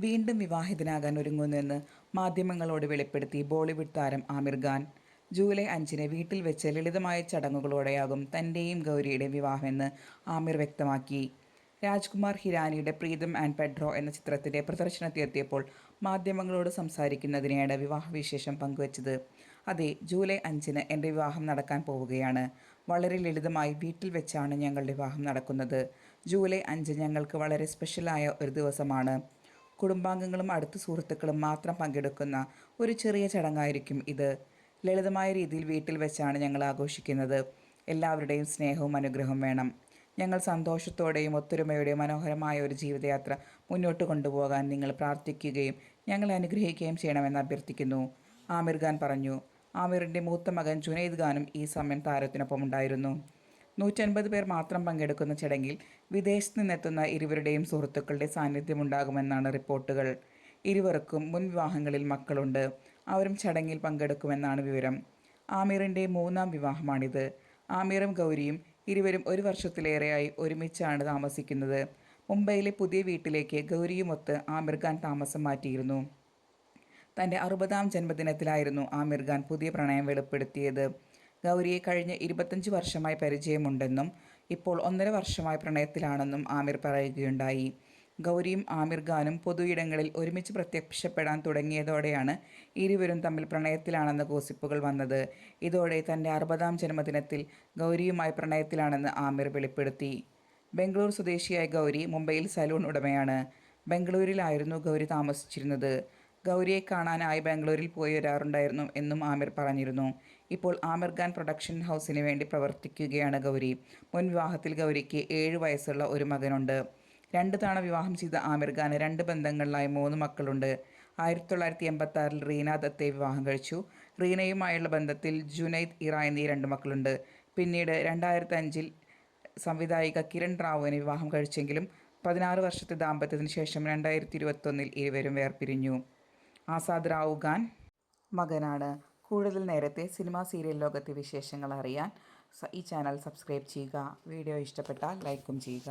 വീണ്ടും വിവാഹിതനാകാൻ ഒരുങ്ങുന്നുവെന്ന് മാധ്യമങ്ങളോട് വെളിപ്പെടുത്തി ബോളിവുഡ് താരം ആമിർ ഖാൻ. ജൂലൈ 5-ന് വീട്ടിൽ വെച്ച് ലളിതമായ ചടങ്ങുകളോടെയാകും തൻ്റെയും ഗൗരിയുടെയും വിവാഹമെന്ന് ആമിർ വ്യക്തമാക്കി. രാജ്കുമാർ ഹിരാനിയുടെ പ്രീതം ആൻഡ് പെഡ്രോ എന്ന ചിത്രത്തിൻ്റെ പ്രദർശനത്തിനെത്തിയപ്പോൾ മാധ്യമങ്ങളോട് സംസാരിക്കുന്നതിനെയാണ് വിവാഹവിശേഷം പങ്കുവച്ചത്. അതെ, ജൂലൈ 5-ന് എൻ്റെ വിവാഹം നടക്കാൻ പോവുകയാണ്. വളരെ ലളിതമായി വീട്ടിൽ വെച്ചാണ് ഞങ്ങളുടെ വിവാഹം നടക്കുന്നത്. ജൂലൈ 5 ഞങ്ങൾക്ക് വളരെ സ്പെഷ്യലായ ഒരു ദിവസമാണ്. കുടുംബാംഗങ്ങളും അടുത്ത സുഹൃത്തുക്കളും മാത്രം പങ്കെടുക്കുന്ന ഒരു ചെറിയ ചടങ്ങായിരിക്കും ഇത്. ലളിതമായ രീതിയിൽ വീട്ടിൽ വെച്ചാണ് ഞങ്ങൾ ആഘോഷിക്കുന്നത്. എല്ലാവരുടെയും സ്നേഹവും അനുഗ്രഹവും വേണം. ഞങ്ങൾ സന്തോഷത്തോടെയും ഒത്തൊരുമയോടെയും മനോഹരമായ ഒരു ജീവിതയാത്ര മുന്നോട്ട് കൊണ്ടുപോകാൻ നിങ്ങൾ പ്രാർത്ഥിക്കുകയും ഞങ്ങളെ അനുഗ്രഹിക്കുകയും ചെയ്യണമെന്ന് അഭ്യർത്ഥിക്കുന്നു, ആമിർ ഖാൻ പറഞ്ഞു. ആമിറിൻ്റെ മൂത്ത മകൻ ജുനൈദ് ഖാനും ഈ സമയം താരത്തിനൊപ്പം ഉണ്ടായിരുന്നു. 150 പേർ മാത്രം പങ്കെടുക്കുന്ന ചടങ്ങിൽ വിദേശത്ത് നിന്നെത്തുന്ന ഇരുവരുടെയും സുഹൃത്തുക്കളുടെ സാന്നിധ്യമുണ്ടാകുമെന്നാണ് റിപ്പോർട്ടുകൾ. ഇരുവർക്കും മുൻ വിവാഹങ്ങളിൽ മക്കളുണ്ട്. അവരും ചടങ്ങിൽ പങ്കെടുക്കുമെന്നാണ് വിവരം. ആമിറിൻ്റെ 3ാം വിവാഹമാണിത്. ആമിറും ഗൗരിയും ഇരുവരും 1 വർഷത്തിലേറെയായി ഒരുമിച്ചാണ് താമസിക്കുന്നത്. മുംബൈയിലെ പുതിയ വീട്ടിലേക്ക് ഗൗരിയുമൊത്ത് ആമിർ ഖാൻ താമസം മാറ്റിയിരുന്നു. തൻ്റെ 60ാം ജന്മദിനത്തിലായിരുന്നു ആമിർ ഖാൻ പുതിയ പ്രണയം വെളിപ്പെടുത്തിയത്. ഗൗരിയെ കഴിഞ്ഞ 25 വർഷമായി പരിചയമുണ്ടെന്നും ഇപ്പോൾ 1.5 വർഷമായി പ്രണയത്തിലാണെന്നും ആമിർ പറയുകയുണ്ടായി. ഗൗരിയും ആമിർ ഖാനും പൊതുയിടങ്ങളിൽ ഒരുമിച്ച് പ്രത്യക്ഷപ്പെടാൻ തുടങ്ങിയതോടെയാണ് ഇരുവരും തമ്മിൽ പ്രണയത്തിലാണെന്ന ഗോസിപ്പുകൾ വന്നത്. ഇതോടെ തൻ്റെ 60ാം ജന്മദിനത്തിൽ ഗൗരിയുമായി പ്രണയത്തിലാണെന്ന് ആമിർ വെളിപ്പെടുത്തി. ബംഗളൂരു സ്വദേശിയായ ഗൗരി മുംബൈയിൽ സലൂൺ ഉടമയാണ്. ബംഗളൂരിലായിരുന്നു ഗൗരി താമസിച്ചിരുന്നത്. ഗൗരിയെ കാണാനായി ബാംഗ്ലൂരിൽ പോയി വരാറുണ്ടായിരുന്നു എന്നും ആമിർ പറഞ്ഞിരുന്നു. ഇപ്പോൾ ആമിർ ഖാൻ പ്രൊഡക്ഷൻ ഹൗസിന് വേണ്ടി പ്രവർത്തിക്കുകയാണ് ഗൗരി. മുൻ വിവാഹത്തിൽ ഗൗരിക്ക് 7 വയസ്സുള്ള ഒരു മകനുണ്ട്. 2 തവണ വിവാഹം ചെയ്ത ആമിർ ഖാന് 2 ബന്ധങ്ങളിലായി 3 മക്കളുണ്ട്. 1986-ൽ റീന ദത്തെ വിവാഹം കഴിച്ചു. റീനയുമായുള്ള ബന്ധത്തിൽ ജുനൈദ്, ഇറ എന്നീ 2 മക്കളുണ്ട്. പിന്നീട് 2005-ൽ സംവിധായിക കിരൺ റാവുവിനെ വിവാഹം കഴിച്ചെങ്കിലും 16 വർഷത്തെ ദാമ്പത്യത്തിന് ശേഷം 2021-ൽ ഇരുവരും വേർപിരിഞ്ഞു. ആസാദ് റാവു ഖാൻ മകനാണ്. കൂടുതൽ നേരത്തെ സിനിമ സീരിയൽ ലോകത്തെ വിശേഷങ്ങൾ അറിയാൻ ഈ ചാനൽ സബ്സ്ക്രൈബ് ചെയ്യുക. വീഡിയോ ഇഷ്ടപ്പെട്ടാൽ ലൈക്കും ചെയ്യുക.